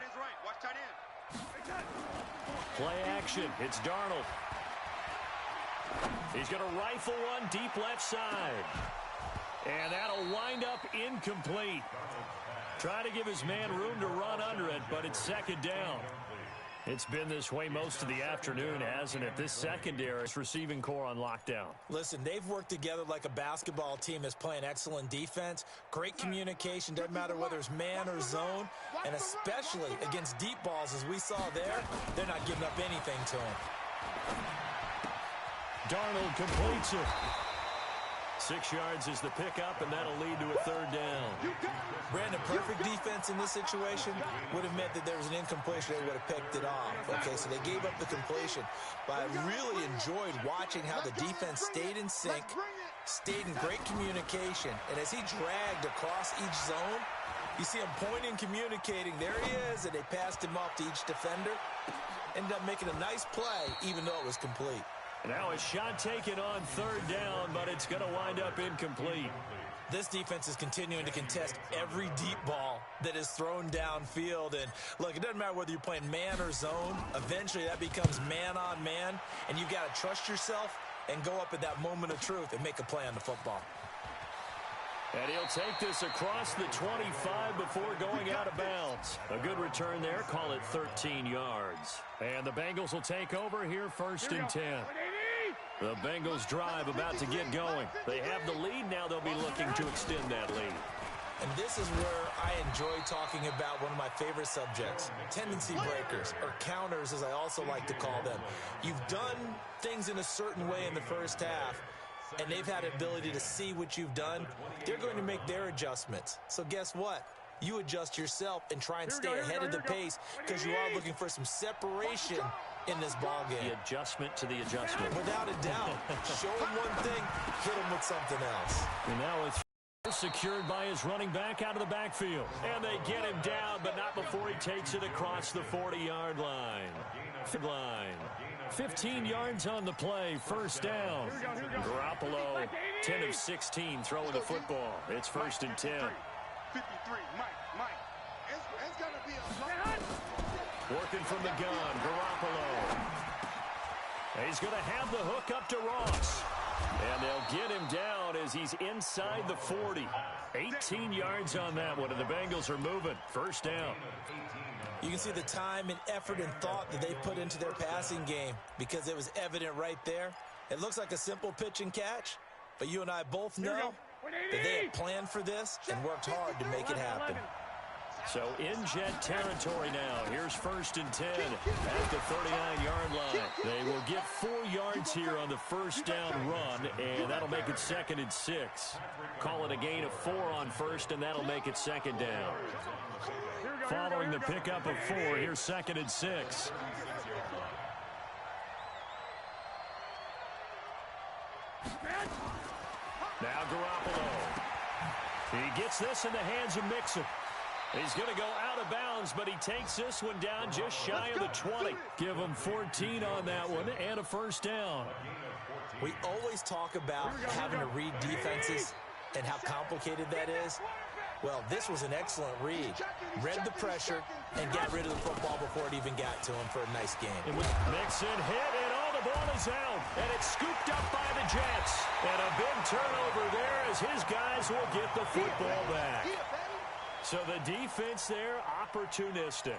Speaker 5: Play action. It's Darnold. He's going to rifle one deep left side. And that'll wind up incomplete. Try to give his man room to run under it, but it's 2nd down. It's been this way most of the afternoon, hasn't it? This secondary is receiving core on lockdown.
Speaker 4: Listen, they've worked together like a basketball team that's playing excellent defense. Great communication, doesn't matter whether it's man or zone. And especially against deep balls, as we saw there, they're not giving up anything to him.
Speaker 5: Darnold completes it. 6 yards is the pickup, and that'll lead to a 3rd down.
Speaker 4: Brandon, perfect defense in this situation would have meant that there was an incompletion. They would have picked it off. Okay, so they gave up the completion. But I really enjoyed watching how the defense stayed in sync, stayed in great communication. And as he dragged across each zone, you see him pointing, communicating. There he is, and they passed him off to each defender. Ended up making a nice play, even though it was complete.
Speaker 5: Now a shot taken on 3rd down, but it's going to wind up incomplete.
Speaker 4: This defense is continuing to contest every deep ball that is thrown downfield. And look, it doesn't matter whether you're playing man or zone. Eventually that becomes man on man, and you've got to trust yourself and go up at that moment of truth and make a play on the football.
Speaker 5: And he'll take this across the 25 before going out of bounds. A good return there. Call it 13 yards. And the Bengals will take over here 1st and 10. The Bengals drive about to get going. They have the lead. Now they'll be looking to extend that lead.
Speaker 4: And this is where I enjoy talking about one of my favorite subjects, tendency breakers, or counters as I also like to call them. You've done things in a certain way in the first half, and they've had the ability to see what you've done. They're going to make their adjustments. So guess what? You adjust yourself and try and stay ahead of the pace because you are looking for some separation in this ball game.
Speaker 5: The adjustment to the adjustment.
Speaker 4: Without a doubt. Show him one thing, hit him with something else.
Speaker 5: And now it's secured by his running back out of the backfield. And they get him down, but not before he takes it across the 40-yard line. 15 yards on the play, 1st down. Garoppolo, 10 of 16 throwing the football. It's 1st and 10.
Speaker 6: 53, Mike. It's gonna be a...
Speaker 5: Working from the gun, Garoppolo. He's going to have the hook up to Ross. And they'll get him down as he's inside the 40. 18 yards on that one, and the Bengals are moving. 1st down.
Speaker 4: You can see the time and effort and thought that they put into their passing game because it was evident right there. It looks like a simple pitch and catch, but you and I both know that they had planned for this and worked hard to make it happen.
Speaker 5: So in Jet territory now. Here's 1st and 10 at the 39-yard line. They will get 4 yards here on the first down run, and that'll make it 2nd and 6. Call it a gain of 4 on first, and that'll make it 2nd down. Following the pickup of 4, here's 2nd and 6. Now Garoppolo. He gets this in the hands of Mixon. He's going to go out of bounds, but he takes this one down just shy of the 20. Give him 14 on that one and a first down.
Speaker 4: We always talk about having to read defenses and how complicated that is. Well, this was an excellent read. Read the pressure and got rid of the football before it even got to him for a nice game.
Speaker 5: Mixon hit, and all the ball is out, and it's scooped up by the Jets. And a big turnover there as his guys will get the football back. So the defense there, opportunistic.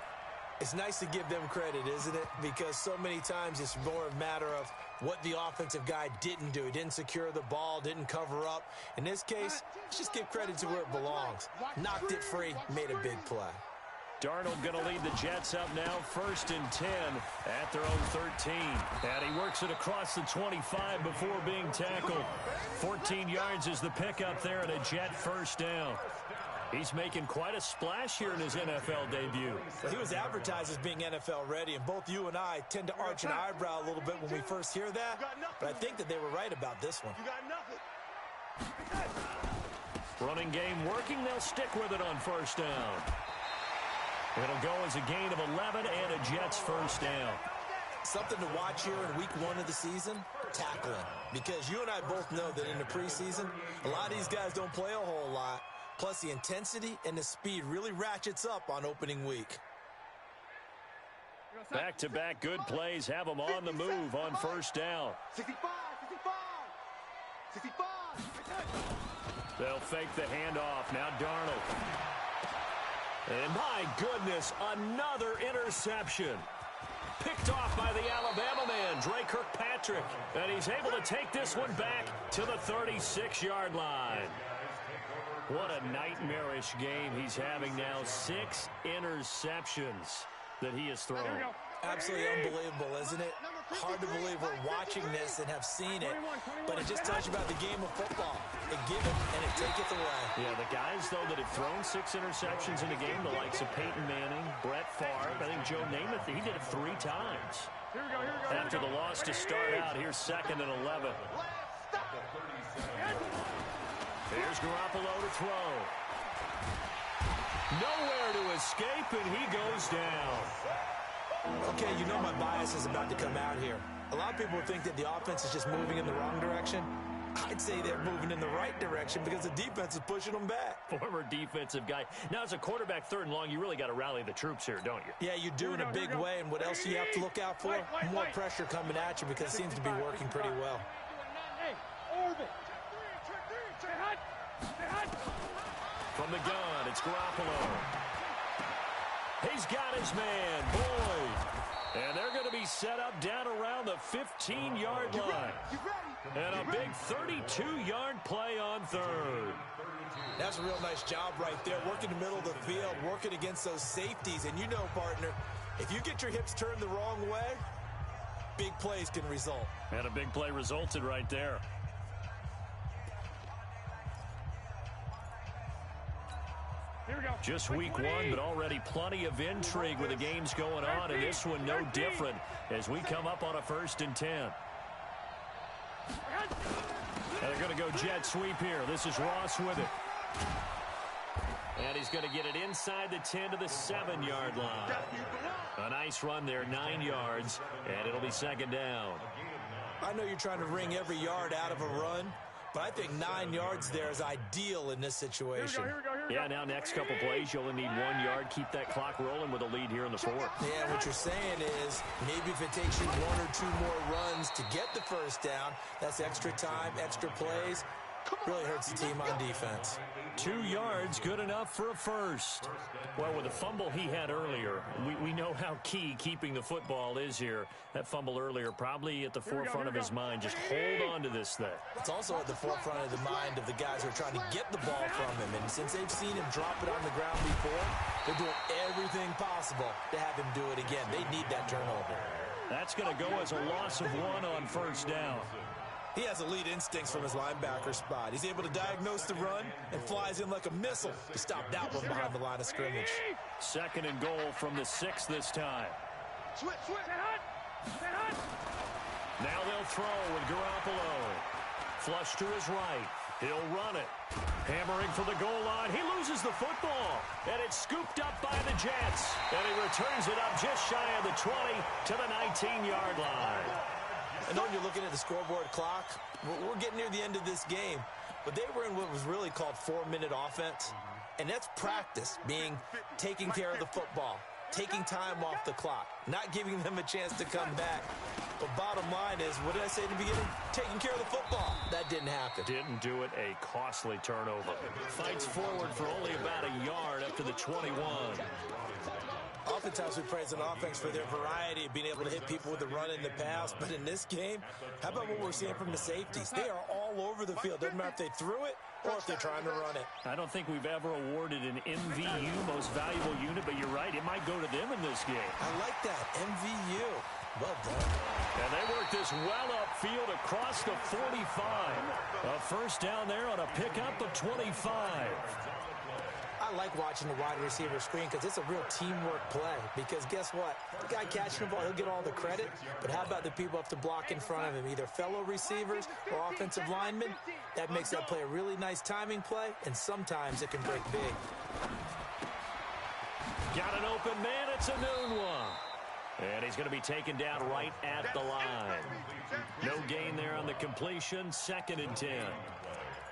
Speaker 4: It's nice to give them credit, isn't it? Because so many times it's more a matter of what the offensive guy didn't do. He didn't secure the ball, didn't cover up. In this case, let's just give credit to where it belongs. Knocked it free, made a big play.
Speaker 5: Darnold going to lead the Jets up now, 1st and 10 at their own 13. And he works it across the 25 before being tackled. 14 yards is the pickup there and a Jet first down. He's making quite a splash here in his NFL debut.
Speaker 4: Well, he was advertised as being NFL ready, and both you and I tend to arch an eyebrow a little bit when we first hear that. But I think that they were right about this one.
Speaker 5: Running game working. They'll stick with it on first down. It'll go as a gain of 11 and a Jets first down.
Speaker 4: Something to watch here in week 1 of the season, tackling. Because you and I both know that in the preseason, a lot of these guys don't play a whole lot. Plus, the intensity and the speed really ratchets up on opening week.
Speaker 5: Back-to-back good plays have them on the move on first down.
Speaker 6: 65.
Speaker 5: They'll fake the handoff. Now Darnold. And my goodness, another interception. Picked off by the Alabama man, Dre Kirkpatrick. And he's able to take this one back to the 36-yard line. What a nightmarish game he's having now. 6 interceptions that he has thrown.
Speaker 4: Absolutely unbelievable, isn't it? Hard to believe we're watching this and have seen it, but it just tells you about the game of football. It give it and it taketh away.
Speaker 5: Yeah, the guys, though, that have thrown 6 interceptions in a game, the likes of Peyton Manning, Brett Favre, I think Joe Namath, he did it 3 times. After the loss to start out, here's 2nd and 11. Here's Garoppolo to throw. Nowhere to escape, and he goes down.
Speaker 4: Okay, you know my bias is about to come out here. A lot of people think that the offense is just moving in the wrong direction. I'd say they're moving in the right direction because the defense is pushing them back.
Speaker 5: Former defensive guy. Now, as a quarterback 3rd and long, you really got to rally the troops here, don't you?
Speaker 4: Yeah, you do in a big way, and what else do you have to look out for? More pressure coming at you because it seems to be working pretty well.
Speaker 5: From the gun, it's Garoppolo. He's got his man, Boyd. And they're going to be set up down around the 15-yard line. And a big 32-yard play on 3rd.
Speaker 4: That's a real nice job right there. Working the middle of the field, working against those safeties. And you know, partner, if you get your hips turned the wrong way, big plays can result.
Speaker 5: And a big play resulted right there. Just week 1, but already plenty of intrigue with the games going on, and this one no different as we come up on a 1st and 10. And they're going to go jet sweep here. This is Ross with it. And he's going to get it inside the 10 to the 7-yard line. A nice run there, 9 yards, and it'll be 2nd down.
Speaker 4: I know you're trying to wring every yard out of a run, but I think 9 yards there is ideal in this situation.
Speaker 5: Yeah, now next couple plays, you'll only need 1 yard. Keep that clock rolling with a lead here in the 4th.
Speaker 4: Yeah, what you're saying is maybe if it takes you 1 or 2 more runs to get the first down, that's extra time, extra plays. Really hurts the team on defense.
Speaker 5: 2 yards, good enough for a first. Well, with the fumble he had earlier, we know how key keeping the football is here. That fumble earlier probably at the forefront of his mind. Just hold on to this thing.
Speaker 4: It's also at the forefront of the mind of the guys who are trying to get the ball from him. And since they've seen him drop it on the ground before, they're doing everything possible to have him do it again. They need that turnover.
Speaker 5: That's going to go as a loss of 1 on first down.
Speaker 4: He has elite instincts from his linebacker spot. He's able to diagnose the run and flies in like a missile to stop that one behind the line of scrimmage.
Speaker 5: 2nd and goal from the 6 this time.
Speaker 6: Switch.
Speaker 5: Now they'll throw with Garoppolo. Flush to his right. He'll run it. Hammering for the goal line. He loses the football. And it's scooped up by the Jets. And he returns it up just shy of the 20 to the 19-yard line.
Speaker 4: I know when you're looking at the scoreboard clock, we're getting near the end of this game. But they were in what was really called 4-minute offense. And that's practice, being taking care of the football, taking time off the clock, not giving them a chance to come back. But bottom line is, what did I say in the beginning? Taking care of the football. That didn't happen.
Speaker 5: Didn't do it. A costly turnover. Fights forward for only about a yard up to the 21.
Speaker 4: Oftentimes we praise an offense for their variety of being able to hit people with the run and the pass. But in this game, how about what we're seeing from the safeties? They are all over the field. Doesn't matter if they threw it or if they're trying to run it.
Speaker 5: I don't think we've ever awarded an MVU, most valuable unit, but you're right. It might go to them in this game.
Speaker 4: I like that. MVU. Well done.
Speaker 5: And they work this well upfield across the 45. A first down there on a pickup of 25.
Speaker 4: I like watching the wide receiver screen because it's a real teamwork play. Because guess what? The guy catching the ball, he'll get all the credit. But how about the people up to block in front of him? Either fellow receivers or offensive linemen. That makes that play a really nice timing play. And sometimes it can break big.
Speaker 5: Got an open man. It's a noon one. And he's going to be taken down right at the line. No gain there on the completion. 2nd and 10.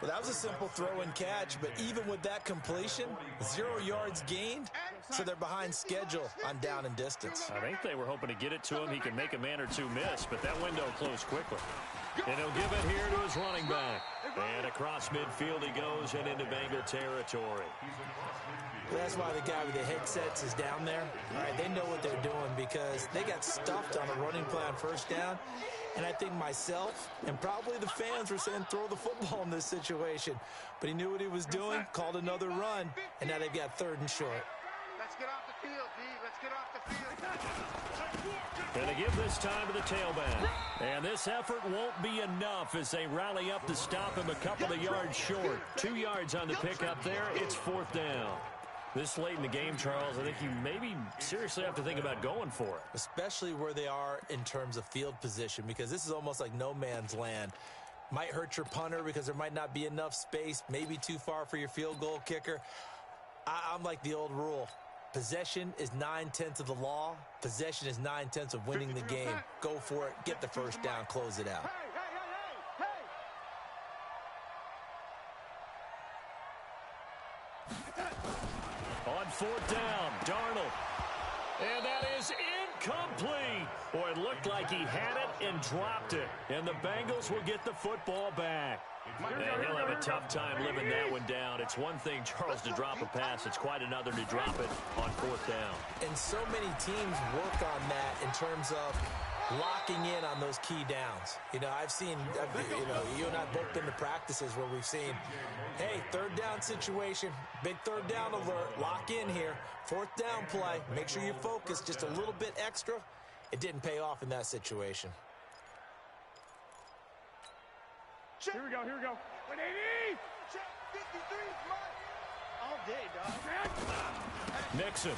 Speaker 4: Well, that was a simple throw and catch, but even with that completion, 0 yards gained, so they're behind schedule on down and distance.
Speaker 5: I think they were hoping to get it to him. He can make a man or two miss, but that window closed quickly. And he'll give it here to his running back. And across midfield he goes and into Bengal territory.
Speaker 4: Well, that's why the guy with the headsets is down there. All right, they know what they're doing because they got stuffed on a running play on first down. And I think myself and probably the fans were saying throw the football in this situation. But he knew what he was doing, called another run, and now they've got 3rd and short.
Speaker 6: Let's get off the field, D. Let's get off the field.
Speaker 5: And they give this time to the tailback. And this effort won't be enough as they rally up to stop him a couple of yards short. 2 yards on the pickup there. It's 4th down. This late in the game, Charles, I think you maybe seriously have to think about going for it.
Speaker 4: Especially where they are in terms of field position, because this is almost like no man's land. Might hurt your punter because there might not be enough space, maybe too far for your field goal kicker. I'm like the old rule. Possession is 9/10 of the law. Possession is 9/10 of winning the game. Go for it. Get the first down. Close it out.
Speaker 5: On 4th down, Darnold. And that is incomplete. Boy, it looked like he had it and dropped it. And the Bengals will get the football back. And he'll have a tough time living that one down. It's one thing, Charles, to drop a pass. It's quite another to drop it on 4th down.
Speaker 4: And so many teams work on that in terms of locking in on those key downs. You know, I've seen, you and I both been to practices where we've seen, hey, 3rd down situation, big 3rd down alert, lock in here, 4th down play, make sure you focus just a little bit extra. It didn't pay off in that situation.
Speaker 6: Here we go. 180. Check 53. All day, dog.
Speaker 5: Nixon.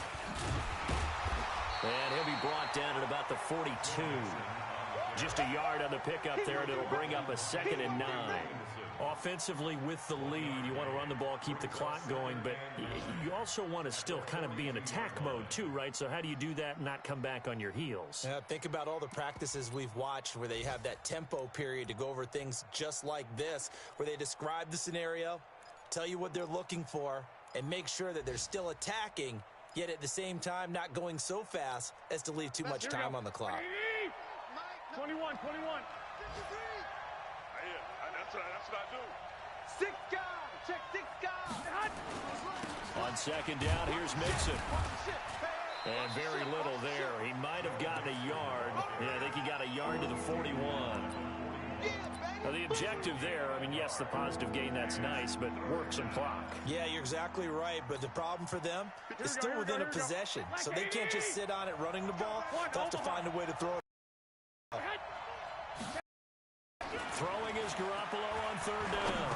Speaker 5: And he'll be brought down at about the 42. Just a yard on the pickup there, and it'll bring up a 2nd and 9. Offensively with the lead, you want to run the ball, keep the clock going, but you also want to still kind of be in attack mode too, right? So how do you do that and not come back on your heels?
Speaker 4: Yeah, think about all the practices we've watched where they have that tempo period to go over things just like this, where they describe the scenario, tell you what they're looking for, and make sure that they're still attacking, yet at the same time not going so fast as to leave too much time on the clock.
Speaker 6: 21.
Speaker 8: That's what I do.
Speaker 6: Six guys. Check six guys.
Speaker 5: On second down, here's Mixon. And very little there. He might have gotten a yard. Yeah, I think he got a yard to the 41. Now, the objective there, I mean, yes, the positive gain, that's nice, but work some clock.
Speaker 4: Yeah, you're exactly right, but the problem for them is still within a possession, so they can't just sit on it running the ball. They'll have to find a way to throw it.
Speaker 5: Throwing is Garoppolo on third down.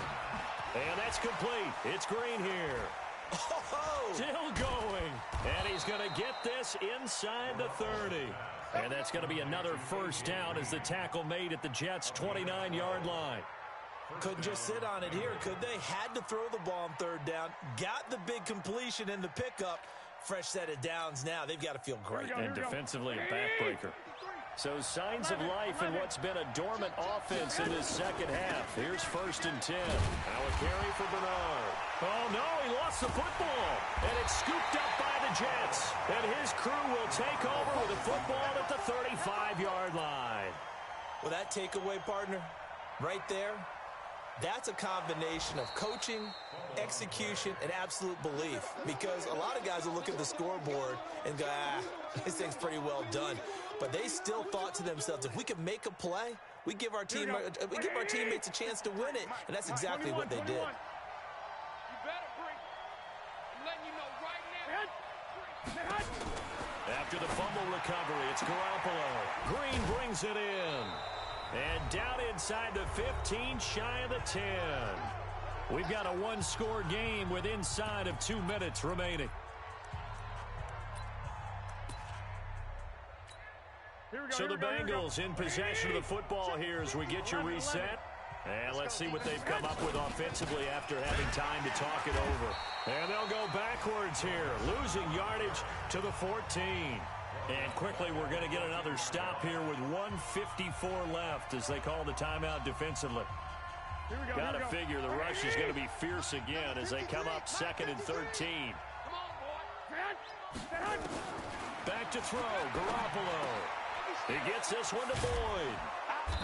Speaker 5: And that's complete. It's Green here.
Speaker 4: Oh!
Speaker 5: Still going. And he's going to get this inside the 30. And that's going to be another first down as the tackle made at the Jets' 29-yard line.
Speaker 4: Couldn't just sit on it here, could they? Had to throw the ball on third down. Got the big completion in the pickup. Fresh set of downs now. They've got to feel great.
Speaker 5: And defensively, a backbreaker. So signs of life in what's been a dormant offense in this second half. Here's 1st and 10. Now a carry for Bernard. Oh, no, he lost the football. And it's scooped up by the Jets. And his crew will take over with a football at the 35-yard line.
Speaker 4: Well, that takeaway, partner, right there, that's a combination of coaching, execution, and absolute belief. Because a lot of guys will look at the scoreboard and go, this thing's pretty well done. But they still thought to themselves, if we can make a play, we give our teammates a chance to win it. And that's exactly what they did.
Speaker 6: You better bring. I'm letting you know right now.
Speaker 5: After the fumble recovery, it's Garoppolo. Green brings it in. And down inside the 15, shy of the 10. We've got a one-score game with inside of 2 minutes remaining. So the Bengals in possession of the football here as we get your reset. And let's see what they've come up with offensively after having time to talk it over. And they'll go backwards here, losing yardage to the 14. And quickly, we're going to get another stop here with 1:54 left as they call the timeout defensively. Got to figure the rush is going to be fierce again as they come up 2nd and 13. Back to throw, Garoppolo. He gets this one to Boyd.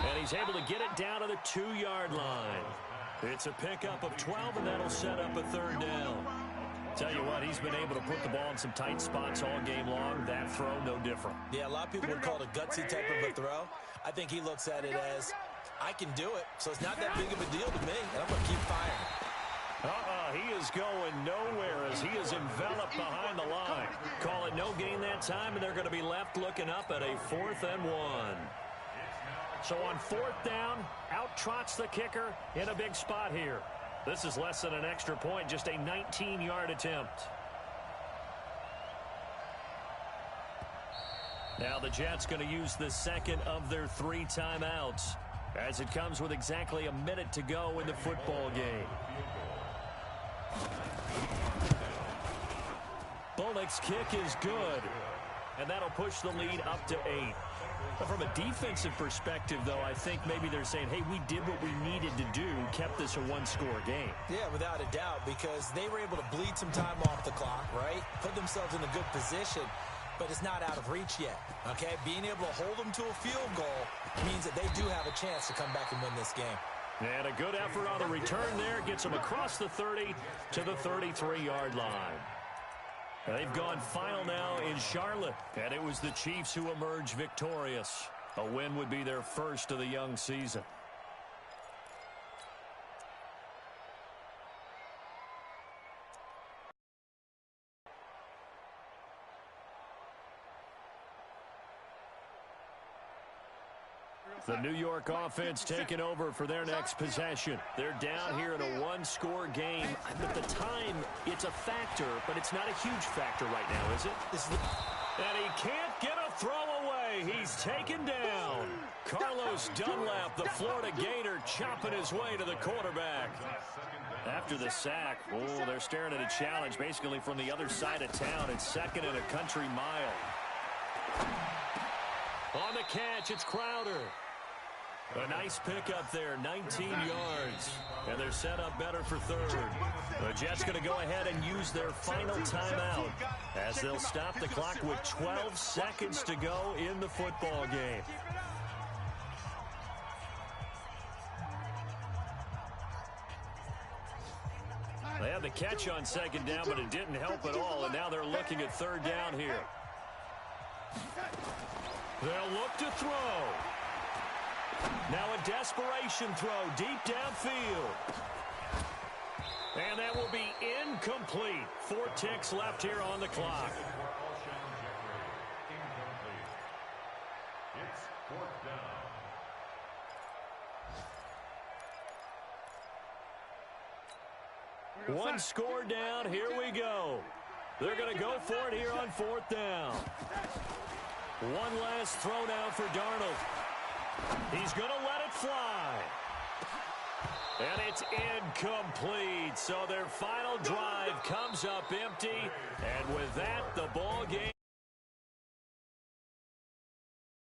Speaker 5: And he's able to get it down to the 2-yard line. It's a pickup of 12, and that'll set up a 3rd down. Tell you what, he's been able to put the ball in some tight spots all game long. That throw, no different.
Speaker 4: Yeah, a lot of people would call it a gutsy type of a throw. I think he looks at it as, I can do it, so it's not that big of a deal to me, and I'm going to keep firing.
Speaker 5: He is going nowhere as he is enveloped behind the line. Call it no gain that time, and they're going to be left looking up at a 4th and 1. So on 4th down, out trots the kicker in a big spot here. This is less than an extra point, just a 19-yard attempt. Now the Jets going to use the second of their 3 timeouts as it comes with exactly a minute to go in the football game. Bullock's kick is good, and that'll push the lead up to 8. But from a defensive perspective, though, I think maybe they're saying, hey, we did what we needed to do, kept this a one-score game.
Speaker 4: Yeah, without a doubt, because they were able to bleed some time off the clock, right? Put themselves in a good position, but it's not out of reach yet, okay? Being able to hold them to a field goal means that they do have a chance to come back and win this game.
Speaker 5: And a good effort on the return there gets them across the 30 to the 33-yard line. They've gone final now in Charlotte, and it was the Chiefs who emerged victorious. A win would be their first of the young season. The New York offense taking over for their next possession. They're down here in a one-score game. At the time, it's a factor, but it's not a huge factor right now, is it? And he can't get a throw away. He's taken down. Carlos Dunlap, the Florida Gator, chopping his way to the quarterback. After the sack, they're staring at a challenge basically from the other side of town. It's 2nd and a country mile. On the catch, it's Crowder. A nice pickup there, 19 yards. And they're set up better for 3rd. The Jets going to go ahead and use their final timeout as they'll stop the clock with 12 seconds to go in the football game. They had the catch on second down, but it didn't help at all, and now they're looking at third down here. They'll look to throw. Now a desperation throw deep downfield. And that will be incomplete. 4 ticks left here on the clock.
Speaker 8: It's fourth down.
Speaker 5: One score down. Here we go. They're going to go for it here on fourth down. One last throw now for Darnold. He's going to let it fly. And it's incomplete. So their final drive comes up empty. And with that, the ball game.